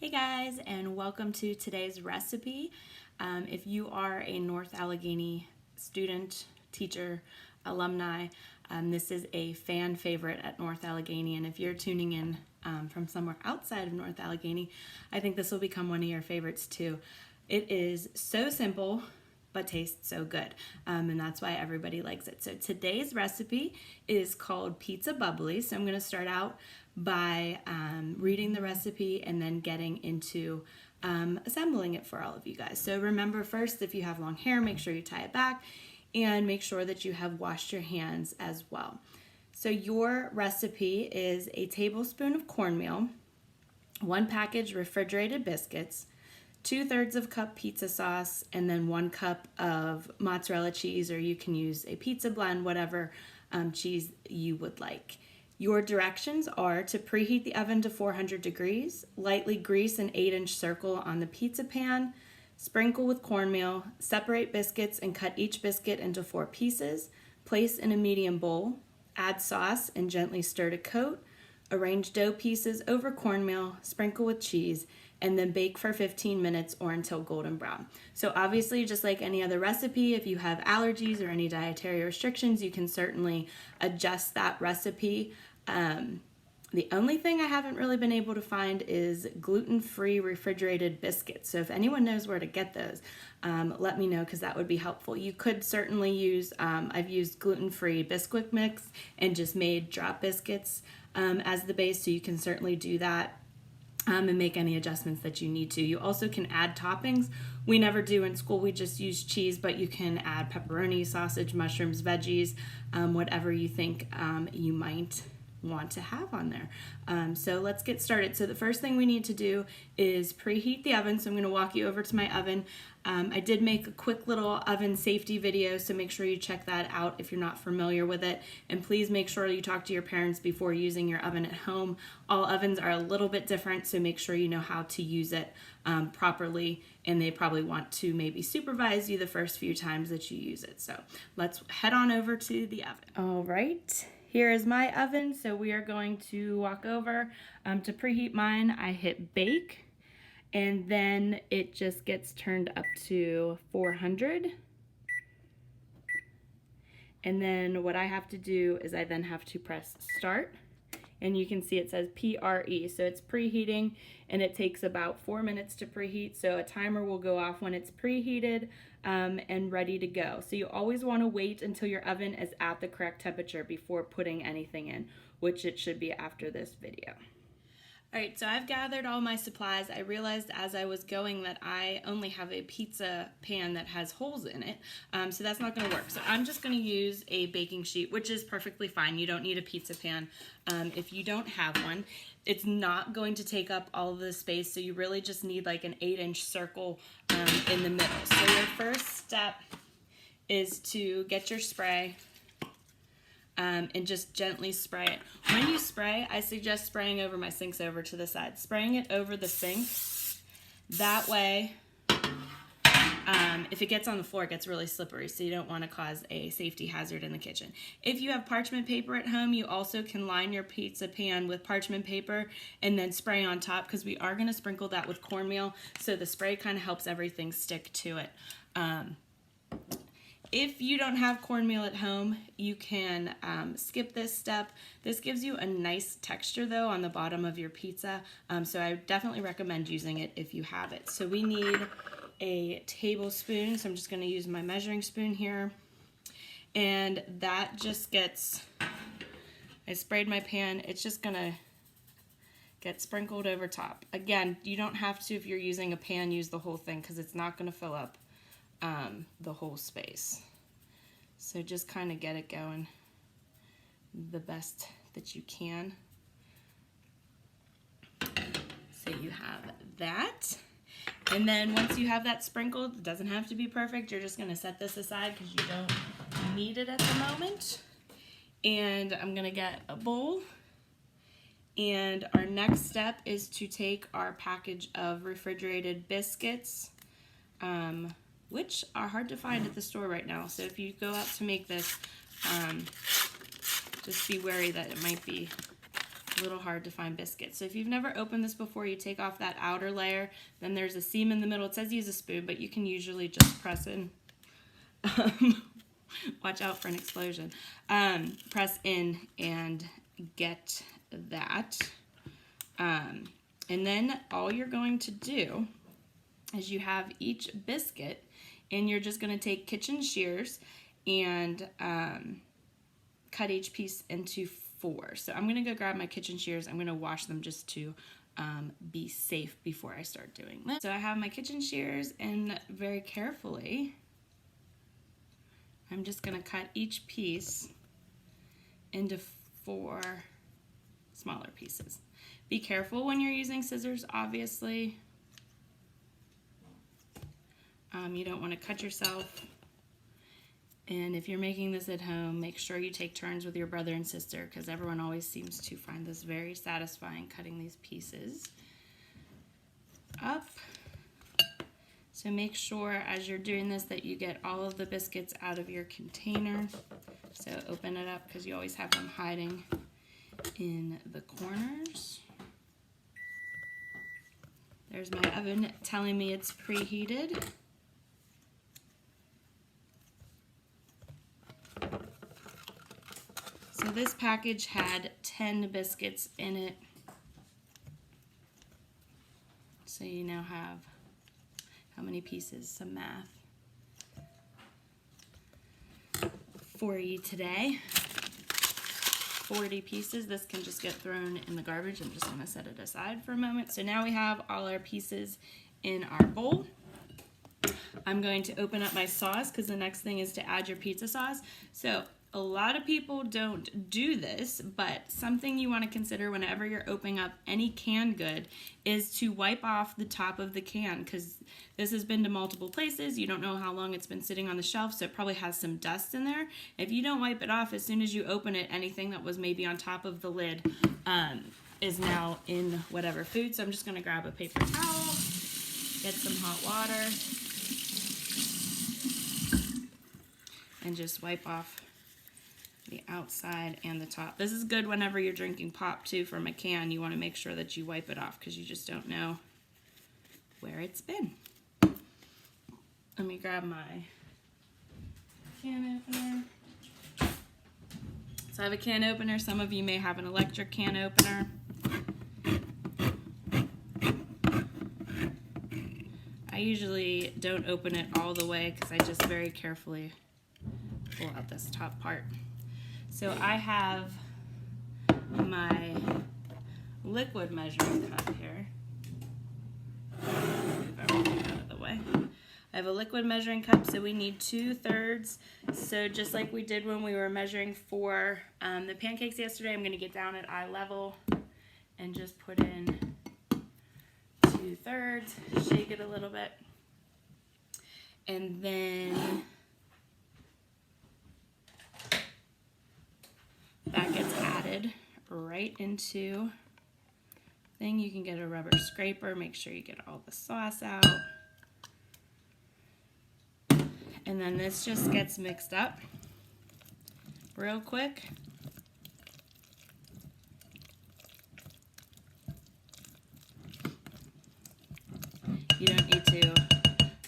Hey guys, and welcome to today's recipe. If you are a North Allegheny student, teacher, alumni, this is a fan favorite at North Allegheny, and if you're tuning in from somewhere outside of North Allegheny, I think this will become one of your favorites too. It is so simple, but tastes so good, and that's why everybody likes it. So today's recipe is called Pizza Bubbly. So I'm going to start out by reading the recipe and then getting into assembling it for all of you guys. So remember, first, if you have long hair, make sure you tie it back and make sure that you have washed your hands as well. So your recipe is a tablespoon of cornmeal, 1 package refrigerated biscuits, 2/3 of cup pizza sauce, and then 1 cup of mozzarella cheese, or you can use a pizza blend, whatever cheese you would like. Your directions are to preheat the oven to 400 degrees, lightly grease an 8-inch circle on the pizza pan, sprinkle with cornmeal, separate biscuits and cut each biscuit into 4 pieces, place in a medium bowl, add sauce and gently stir to coat, arrange dough pieces over cornmeal, sprinkle with cheese, and then bake for 15 minutes or until golden brown. So obviously, just like any other recipe, if you have allergies or any dietary restrictions, you can certainly adjust that recipe. The only thing I haven't really been able to find is gluten-free refrigerated biscuits. So if anyone knows where to get those, let me know, because that would be helpful. You could certainly use, I've used gluten-free Bisquick mix and just made drop biscuits as the base, so you can certainly do that. And make any adjustments that you need to. You also can add toppings. We never do in school, we just use cheese, but you can add pepperoni, sausage, mushrooms, veggies, whatever you think you might want to have on there. So let's get started. So the first thing we need to do is preheat the oven. So I'm going to walk you over to my oven. I did make a quick little oven safety video, so make sure you check that out if you're not familiar with it. And please make sure you talk to your parents before using your oven at home. All ovens are a little bit different, so make sure you know how to use it properly, and they probably want to maybe supervise you the first few times that you use it. So let's head on over to the oven. All right. Here is my oven, so we are going to walk over. To preheat mine, I hit bake, and then it just gets turned up to 400. And then what I have to do is I then have to press start, and you can see it says PRE, so it's preheating, and it takes about 4 minutes to preheat, so a timer will go off when it's preheated and ready to go. So you always want to wait until your oven is at the correct temperature before putting anything in, which it should be after this video. All right, so I've gathered all my supplies. I realized as I was going that I only have a pizza pan that has holes in it, so that's not going to work. So I'm just going to use a baking sheet, which is perfectly fine. You don't need a pizza pan if you don't have one. It's not going to take up all of the space, so you really just need like an 8-inch circle in the middle. So your first step is to get your spray and just gently spray it. When you spray, I suggest spraying over my sinks over to the side. Spraying it over the sink, that way, if it gets on the floor, it gets really slippery, so you don't want to cause a safety hazard in the kitchen. If you have parchment paper at home, you also can line your pizza pan with parchment paper and then spray on top, because we are going to sprinkle that with cornmeal, so the spray kind of helps everything stick to it. If you don't have cornmeal at home, you can skip this step. This gives you a nice texture though on the bottom of your pizza, so I definitely recommend using it if you have it. So we need a tablespoon, so I'm just going to use my measuring spoon here, and that just gets, I sprayed my pan, it's just going to get sprinkled over top. Again, you don't have to, if you're using a pan, use the whole thing, because it's not going to fill up the whole space. So just kind of get it going the best that you can. So you have that. And then once you have that sprinkled, it doesn't have to be perfect, you're just going to set this aside because you don't need it at the moment. And I'm going to get a bowl. And our next step is to take our package of refrigerated biscuits, which are hard to find at the store right now. So if you go out to make this, just be wary that it might be a little hard to find biscuits. So if you've never opened this before, you take off that outer layer, then there's a seam in the middle. It says use a spoon, but you can usually just press in. Watch out for an explosion. Press in and get that. And then all you're going to do is you have each biscuit, and you're just going to take kitchen shears and cut each piece into 4. So I'm going to go grab my kitchen shears. I'm going to wash them just to be safe before I start doing this. So I have my kitchen shears, and very carefully I'm just going to cut each piece into 4 smaller pieces. Be careful when you're using scissors, obviously. You don't want to cut yourself. And if you're making this at home, make sure you take turns with your brother and sister, because everyone always seems to find this very satisfying, cutting these pieces up. So make sure as you're doing this that you get all of the biscuits out of your container. So open it up, because you always have them hiding in the corners. There's my oven telling me it's preheated. So this package had 10 biscuits in it. So you now have how many pieces? Some math for you today. 40 pieces. This can just get thrown in the garbage. I'm just going to set it aside for a moment. So now we have all our pieces in our bowl. I'm going to open up my sauce, because the next thing is to add your pizza sauce. So a lot of people don't do this, but something you want to consider whenever you're opening up any canned good is to wipe off the top of the can, because this has been to multiple places. You don't know how long it's been sitting on the shelf, so it probably has some dust in there. If you don't wipe it off, as soon as you open it, anything that was maybe on top of the lid is now in whatever food. So I'm just going to grab a paper towel, get some hot water, and just wipe off the outside and the top. This is good whenever you're drinking pop too from a can. You want to make sure that you wipe it off, because you just don't know where it's been. Let me grab my can opener. So I have a can opener. Some of you may have an electric can opener. I usually don't open it all the way, because I just very carefully pull out this top part. So I have my liquid measuring cup here. Move everything out of the way. I have a liquid measuring cup, so we need 2/3. So just like we did when we were measuring for the pancakes yesterday, I'm going to get down at eye level and just put in 2/3, shake it a little bit, and then that gets added right into thing. You can get a rubber scraper, make sure you get all the sauce out. And then this just gets mixed up real quick. You don't need to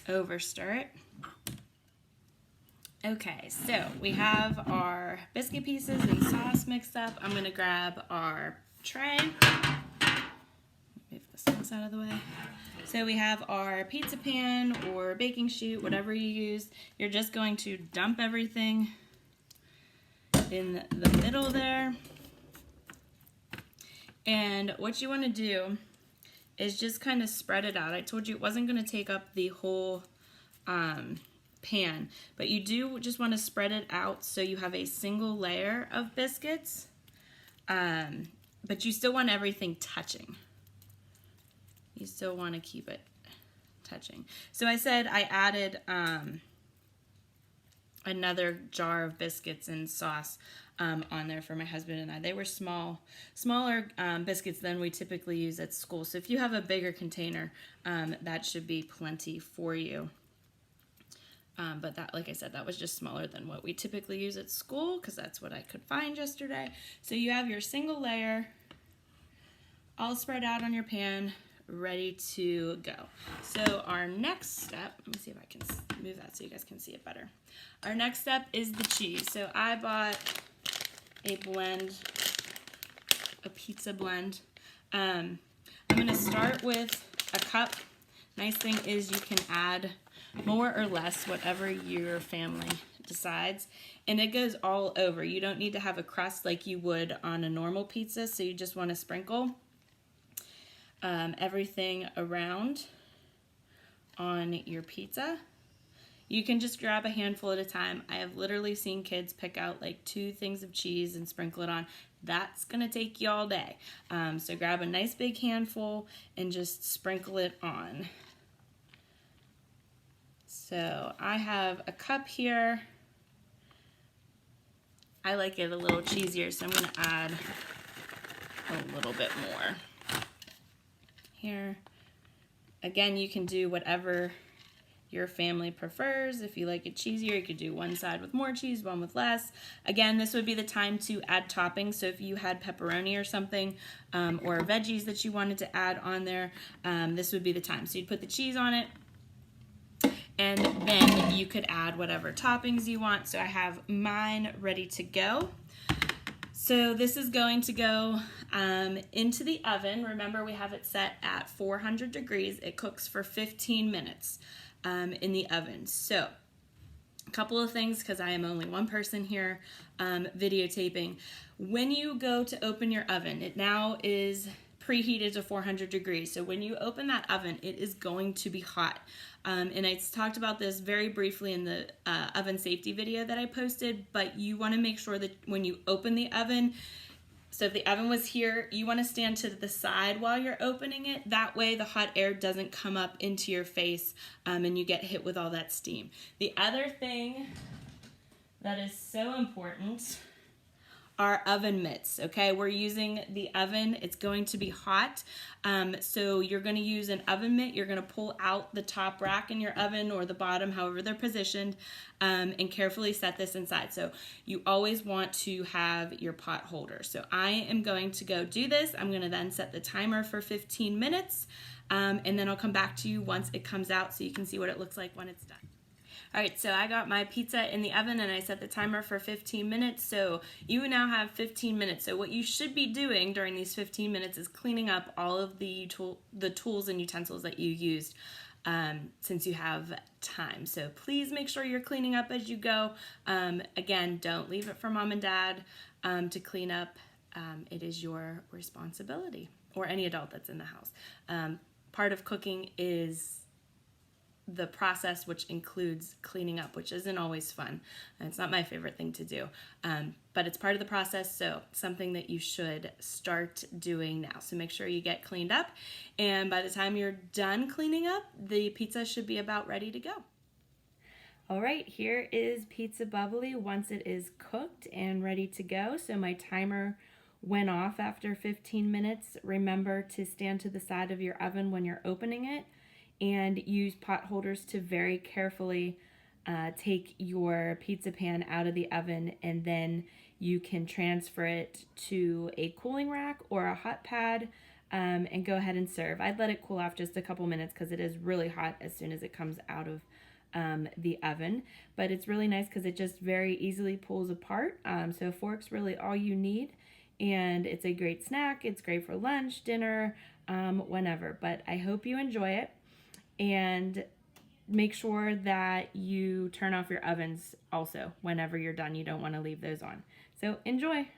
over stir it. Okay, so we have our biscuit pieces and sauce mixed up. I'm gonna grab our tray. Move the sauce out of the way. So we have our pizza pan or baking sheet, whatever you use. You're just going to dump everything in the middle there. And what you want to do is just kind of spread it out. I told you it wasn't going to take up the whole pan, but you do just want to spread it out so you have a single layer of biscuits, but you still want everything touching. You still want to keep it touching. So I said I added another jar of biscuits and sauce on there for my husband and I. They were smaller biscuits than we typically use at school. So if you have a bigger container, that should be plenty for you. But that, like I said, that was just smaller than what we typically use at school, because that's what I could find yesterday. So you have your single layer all spread out on your pan, ready to go. So our next step, let me see if I can move that so you guys can see it better. Our next step is the cheese. So I bought a blend, a pizza blend. I'm gonna start with a cup. Nice thing is you can add more or less, whatever your family decides, and it goes all over. You don't need to have a crust like you would on a normal pizza, so you just want to sprinkle everything around on your pizza. You can just grab a handful at a time. I have literally seen kids pick out like 2 things of cheese and sprinkle it on. That's gonna take you all day. So grab a nice big handful and just sprinkle it on. So I have a cup here. I like it a little cheesier, so I'm gonna add a little bit more here. Again, you can do whatever your family prefers. If you like it cheesier, you could do one side with more cheese, one with less. Again, this would be the time to add toppings. So if you had pepperoni or something, or veggies that you wanted to add on there, this would be the time. So you'd put the cheese on it, and then you could add whatever toppings you want. So I have mine ready to go. So this is going to go into the oven. Remember, we have it set at 400 degrees. It cooks for 15 minutes in the oven. So a couple of things, because I am only one person here videotaping. When you go to open your oven, it now is preheated to 400 degrees. So when you open that oven, it is going to be hot. And I talked about this very briefly in the oven safety video that I posted, but you want to make sure that when you open the oven, so if the oven was here, you want to stand to the side while you're opening it. That way the hot air doesn't come up into your face and you get hit with all that steam. The other thing that is so important are oven mitts, okay? We're using the oven. It's going to be hot. So you're going to use an oven mitt. You're going to pull out the top rack in your oven or the bottom, however they're positioned, and carefully set this inside. So you always want to have your pot holder. So I am going to go do this. I'm going to then set the timer for 15 minutes, and then I'll come back to you once it comes out so you can see what it looks like when it's done. All right, so I got my pizza in the oven and I set the timer for 15 minutes. So you now have 15 minutes. So what you should be doing during these 15 minutes is cleaning up all of the tools and utensils that you used since you have time. So please make sure you're cleaning up as you go. Again, don't leave it for mom and dad to clean up. It is your responsibility, or any adult that's in the house. Part of cooking is the process, which includes cleaning up, which isn't always fun. And it's not my favorite thing to do, but it's part of the process, so something that you should start doing now. So make sure you get cleaned up, and by the time you're done cleaning up, the pizza should be about ready to go. All right, here is pizza bubbly once it is cooked and ready to go. So my timer went off after 15 minutes. Remember to stand to the side of your oven when you're opening it, and use pot holders to very carefully take your pizza pan out of the oven, and then you can transfer it to a cooling rack or a hot pad and go ahead and serve. I'd let it cool off just a couple minutes because it is really hot as soon as it comes out of the oven, but it's really nice because it just very easily pulls apart. So a fork's really all you need, and it's a great snack. It's great for lunch, dinner, whenever, but I hope you enjoy it. And make sure that you turn off your ovens also whenever you're done. You don't want to leave those on. So enjoy.